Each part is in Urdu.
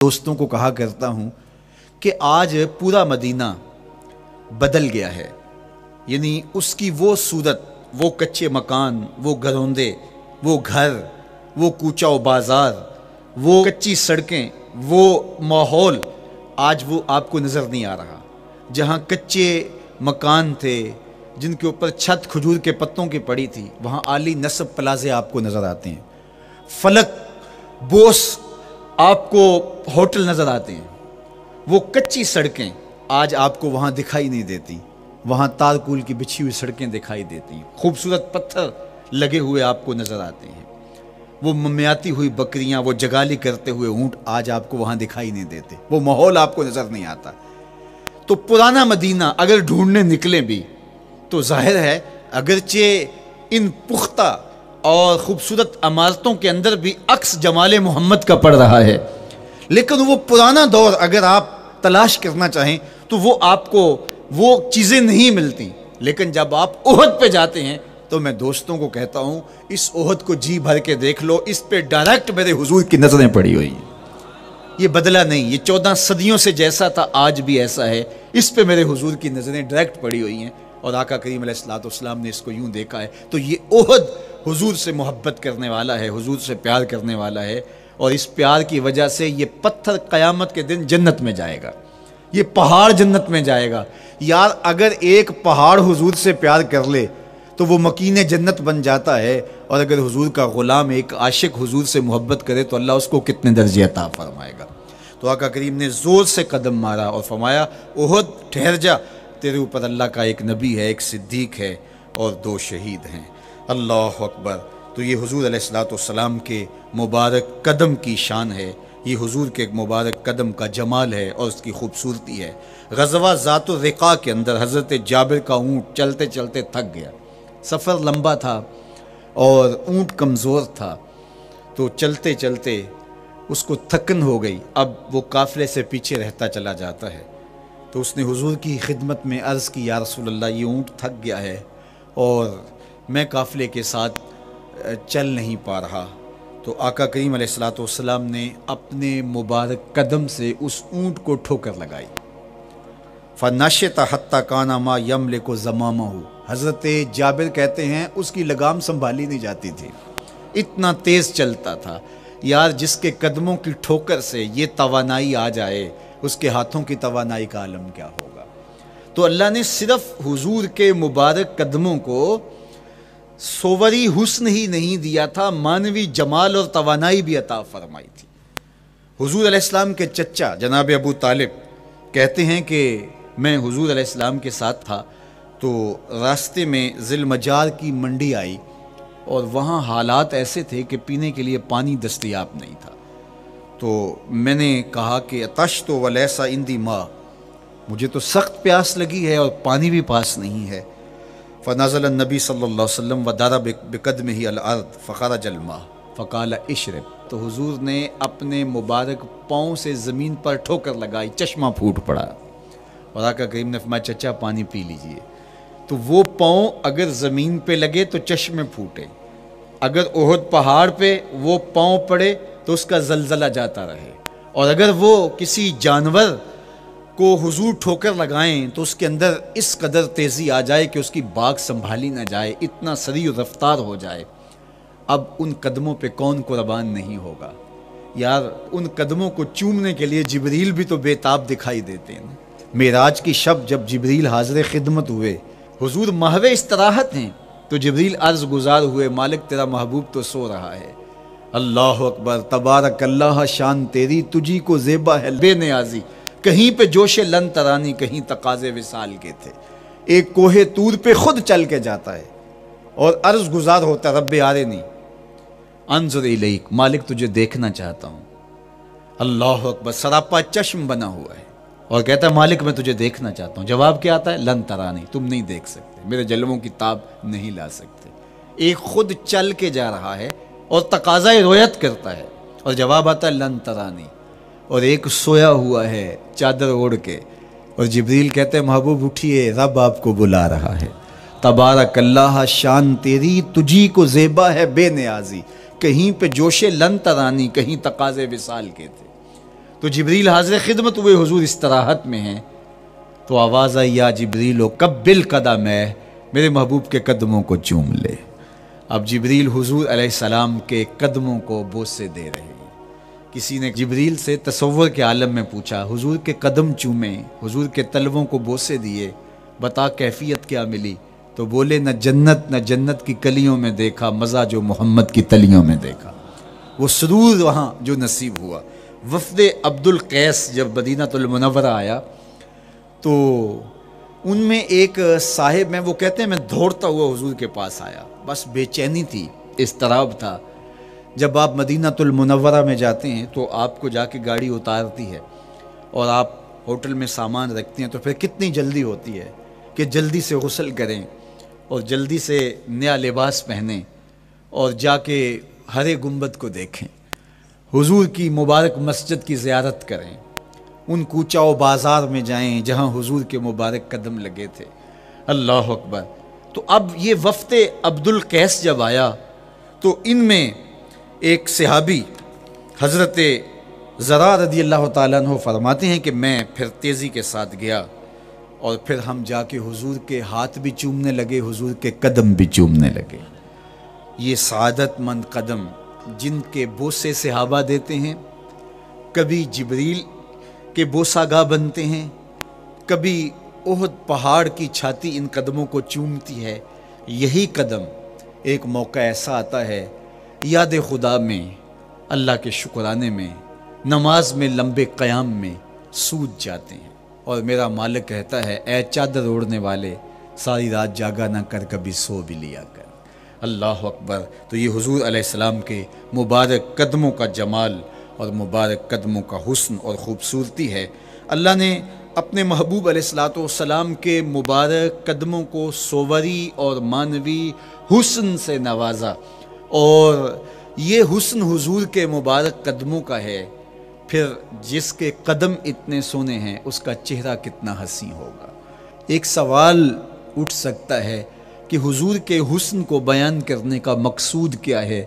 دوستوں کو کہا کرتا ہوں کہ آج پورا مدینہ بدل گیا ہے، یعنی اس کی وہ صورت، وہ کچے مکان، وہ گھروندے، وہ گھر، وہ کوچہ و بازار، وہ کچی سڑکیں، وہ ماحول آج وہ آپ کو نظر نہیں آ رہا۔ جہاں کچے مکان تھے جن کے اوپر چھت کھجور کے پتوں کی پڑی تھی، وہاں عالی نصب پلازے آپ کو نظر آتے ہیں، فلک بوس آپ کو ہوٹل نظر آتے ہیں۔ وہ کچی سڑکیں آج آپ کو وہاں دکھائی نہیں دیتی، وہاں تارکول کی بچھی ہوئی سڑکیں دکھائی دیتی ہیں، خوبصورت پتھر لگے ہوئے آپ کو نظر آتے ہیں۔ وہ ممیاتی ہوئی بکریاں، وہ جگالی کرتے ہوئے اونٹ آج آپ کو وہاں دکھائی نہیں دیتے، وہ ماحول آپ کو نظر نہیں آتا۔ تو پرانا مدینہ اگر ڈھونڈنے نکلیں بھی تو ظاہر ہے اگرچہ ان پختہ اور خوبصورت عمارتوں کے اندر بھی عکس جمال محمد کا پڑ رہا ہے، لیکن وہ پرانا دور اگر آپ تلاش کرنا چاہیں تو وہ آپ کو وہ چیزیں نہیں ملتی۔ لیکن جب آپ احد پہ جاتے ہیں تو میں دوستوں کو کہتا ہوں اس احد کو جی بھر کے دیکھ لو، اس پہ ڈائریکٹ میرے حضور کی نظریں پڑی ہوئی ہیں۔ یہ بدلا نہیں، یہ 14 صدیوں سے جیسا تھا آج بھی ایسا ہے، اس پہ میرے حضور کی نظریں ڈائریکٹ پڑی ہوئی ہیں، اور آقا کریم علیہ الصلوۃ والسلام نے اس کو یوں دیکھا ہے۔ تو یہ احد حضور سے محبت کرنے والا ہے، حضور سے پیار کرنے والا ہے، اور اس پیار کی وجہ سے یہ پتھر قیامت کے دن جنت میں جائے گا، یہ پہاڑ جنت میں جائے گا۔ یار اگر ایک پہاڑ حضور سے پیار کر لے تو وہ مکین جنت بن جاتا ہے، اور اگر حضور کا غلام ایک عاشق حضور سے محبت کرے تو اللہ اس کو کتنے درجے عطا فرمائے گا۔ تو آقا کریم نے زور سے قدم مارا اور فرمایا احد ٹھہر جا، تیرے اوپر اللہ کا ایک نبی ہے، ایک صدیق ہے، اور 2 شہید ہیں۔ اللہ اکبر۔ تو یہ حضور علیہ الصلوۃ والسلام کے مبارک قدم کی شان ہے، یہ حضور کے مبارک قدم کا جمال ہے اور اس کی خوبصورتی ہے۔ غزوہ ذات الرقاع کے اندر حضرت جابر کا اونٹ چلتے چلتے تھک گیا، سفر لمبا تھا اور اونٹ کمزور تھا، تو چلتے چلتے اس کو تھکن ہو گئی۔ اب وہ قافلے سے پیچھے رہتا چلا جاتا ہے، تو اس نے حضور کی خدمت میں عرض کی، یا رسول اللہ یہ اونٹ تھک گیا ہے اور میں قافلے کے ساتھ چل نہیں پا رہا۔ تو آقا کریم علیہ الصلوۃ والسلام نے اپنے مبارک قدم سے اس اونٹ کو ٹھوکر لگائی۔ فَنَشَطَ حَتَّى كَانَ مَا يَمْلِكُ زَمَامَهُ۔ حضرت جابر کہتے ہیں اس کی لگام سنبھالی نہیں جاتی تھی، اتنا تیز چلتا تھا۔ یار جس کے قدموں کی ٹھوکر سے یہ توانائی آ جائے، اس کے ہاتھوں کی توانائی کا عالم کیا ہوگا۔ تو اللہ نے صرف حضور کے مبارک قدموں کو صوری حسن ہی نہیں دیا تھا، مانوی جمال اور توانائی بھی عطا فرمائی تھی۔ حضور علیہ السلام کے چچا جناب ابو طالب کہتے ہیں کہ میں حضور علیہ السلام کے ساتھ تھا، تو راستے میں ذی المجار کی منڈی آئی، اور وہاں حالات ایسے تھے کہ پینے کے لیے پانی دستیاب نہیں تھا۔ تو میں نے کہا کہ عطشت ولیس عندی ماء، مجھے تو سخت پیاس لگی ہے اور پانی بھی پاس نہیں ہے۔ فنزل النبی صلی اللہ علیہ وسلم وضرب بقدمہ الارض فخرج الماء فقال اشرب۔ تو حضور نے اپنے مبارک پاؤں سے زمین پر ٹھوکر لگائی، چشمہ پھوٹ پڑا، اور آقا کریم نے فرمایا چچا پانی پی لیجئے۔ تو وہ پاؤں اگر زمین پہ لگے تو چشمے پھوٹے، اگر احد پہاڑ پہ وہ پاؤں پڑے تو اس کا زلزلہ جاتا رہے، اور اگر وہ کسی جانور کو حضور ٹھوکر لگائیں تو اس کے اندر اس قدر تیزی آ جائے کہ اس کی باغ سنبھالی نہ جائے، اتنا سریع رفتار ہو جائے۔ اب ان قدموں پہ کون قربان نہیں ہوگا؟ یار ان قدموں کو چومنے کے لیے جبریل بھی تو بے تاب دکھائی دیتے ہیں۔ معراج کی شب جب جبریل حاضر خدمت ہوئے، حضور محو استراحت ہیں، تو جبریل عرض گزار ہوئے، مالک تیرا محبوب تو سو رہا ہے۔ اللہ اکبر، تبارک اللہ، شان تیری تجھی کو زیبا ہے بے نیازی، کہیں پہ جوش لن ترانی، کہیں تقاضے وصال کے تھے۔ ایک کوہ طور پہ خود چل کے جاتا ہے اور عرض گزار ہوتا ہے، رب آرنی انظر الیک، مالک تجھے دیکھنا چاہتا ہوں۔ اللہ اکبر، سراپا چشم بنا ہوا ہے اور کہتا ہے مالک میں تجھے دیکھنا چاہتا ہوں۔ جواب کیا آتا ہے؟ لن ترانی، تم نہیں دیکھ سکتے، میرے جلووں کی تاب نہیں لا سکتے۔ ایک خود چل کے جا رہا ہے اور تقاضۂ رویت کرتا ہے، اور جواب آتا ہے لن ترانی، اور ایک سویا ہوا ہے چادر اوڑھ کے، اور جبریل کہتے ہیں محبوب اٹھیے، رب آپ کو بلا رہا ہے۔ تبارک اللہ، شان تیری تجھی کو زیبا ہے بے نیازی، کہیں پہ جوش لن ترانی، کہیں تقاضے وصال کے تھے۔ تو جبریل حاضر خدمت ہوئے، حضور استراحت میں ہیں، تو آواز آئی یا جبریل و قبل قدم ہے، میرے محبوب کے قدموں کو چوم لے۔ اب جبریل حضور علیہ السلام کے قدموں کو بوسے دے رہے ہیں۔ کسی نے جبریل سے تصور کے عالم میں پوچھا، حضور کے قدم چومے، حضور کے تلووں کو بوسے دیے، بتا کیفیت کیا ملی؟ تو بولے نہ جنت کی کلیوں میں دیکھا مزہ جو محمد کی تلیوں میں دیکھا۔ وہ سرور وہاں جو نصیب ہوا۔ وفد عبد القیس جب مدینہ المنورہ آیا تو ان میں ایک صاحب میں، وہ کہتے ہیں میں دوڑتا ہوا حضور کے پاس آیا، بس بے چینی تھی، اضطراب تھا۔ جب آپ مدینہ المنورہ میں جاتے ہیں تو آپ کو جا کے گاڑی اتارتی ہے اور آپ ہوٹل میں سامان رکھتے ہیں، تو پھر کتنی جلدی ہوتی ہے کہ جلدی سے غسل کریں اور جلدی سے نیا لباس پہنیں اور جا کے ہرے گنبد کو دیکھیں، حضور کی مبارک مسجد کی زیارت کریں، ان کوچہ و بازار میں جائیں جہاں حضور کے مبارک قدم لگے تھے۔ اللہ اکبر۔ تو اب یہ وفد عبد القیس جب آیا تو ان میں ایک صحابی حضرت زرع رضی اللہ تعالیٰ عنہ فرماتے ہیں کہ میں پھر تیزی کے ساتھ گیا اور پھر ہم جا کے حضور کے ہاتھ بھی چومنے لگے، حضور کے قدم بھی چومنے لگے۔ یہ سعادت مند قدم جن کے بوسے صحابہ دیتے ہیں، کبھی جبریل کے بوسہ گاہ بنتے ہیں، کبھی احد پہاڑ کی چھاتی ان قدموں کو چومتی ہے۔ یہی قدم ایک موقع ایسا آتا ہے یاد خدا میں، اللہ کے شکرانے میں، نماز میں لمبے قیام میں سوج جاتے ہیں، اور میرا مالک کہتا ہے اے چادر اوڑھنے والے، ساری رات جاگا نہ کر، کبھی سو بھی لیا کر۔ اللہ اکبر۔ تو یہ حضور علیہ السلام کے مبارک قدموں کا جمال اور مبارک قدموں کا حسن اور خوبصورتی ہے۔ اللہ نے اپنے محبوب علیہ السلام کے مبارک قدموں کو صوری اور معنوی حسن سے نوازا، اور یہ حسن حضور کے مبارک قدموں کا ہے، پھر جس کے قدم اتنے سونے ہیں اس کا چہرہ کتنا حسین ہوگا۔ ایک سوال اٹھ سکتا ہے کہ حضور کے حسن کو بیان کرنے کا مقصود کیا ہے؟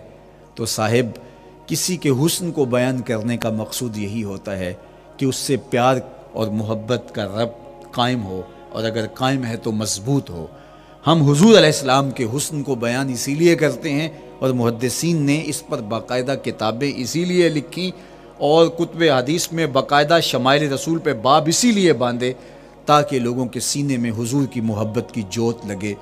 تو صاحب، کسی کے حسن کو بیان کرنے کا مقصود یہی ہوتا ہے کہ اس سے پیار اور محبت کا ربط قائم ہو، اور اگر قائم ہے تو مضبوط ہو۔ ہم حضور علیہ السلام کے حسن کو بیان اسی لیے کرتے ہیں، اور محدثین نے اس پر باقاعدہ کتابیں اسی لیے لکھی اور کتب حدیث میں باقاعدہ شمائل رسول پہ باب اسی لیے باندھے تاکہ لوگوں کے سینے میں حضور کی محبت کی جوت لگے،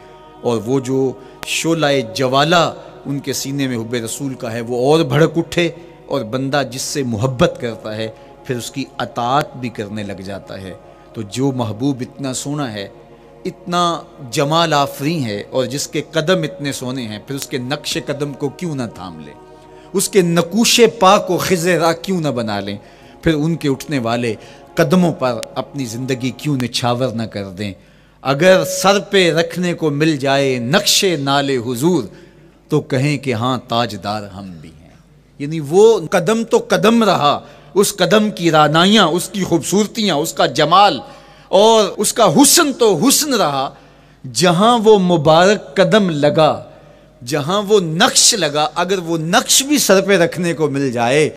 اور وہ جو شعلہ جوالہ ان کے سینے میں حب رسول کا ہے وہ اور بھڑک اٹھے، اور بندہ جس سے محبت کرتا ہے پھر اس کی اطاعت بھی کرنے لگ جاتا ہے۔ تو جو محبوب اتنا سونا ہے، اتنا جمال آفریں ہے، اور جس کے قدم اتنے سونے ہیں، پھر اس کے نقش قدم کو کیوں نہ تھام لیں، اس کے نقوش پا کو خض راہ کیوں نہ بنا لیں، پھر ان کے اٹھنے والے قدموں پر اپنی زندگی کیوں نچھاور نہ کر دیں۔ اگر سر پہ رکھنے کو مل جائے نقش نال حضور تو کہیں کہ ہاں تاجدار ہم بھی ہیں۔ یعنی وہ قدم تو قدم رہا، اس قدم کی رعنائیاں، اس کی خوبصورتیاں، اس کا جمال اور اس کا حسن تو حسن رہا۔ جہاں وہ مبارک قدم لگا، جہاں وہ نقش لگا، اگر وہ نقش بھی سر پہ رکھنے کو مل جائے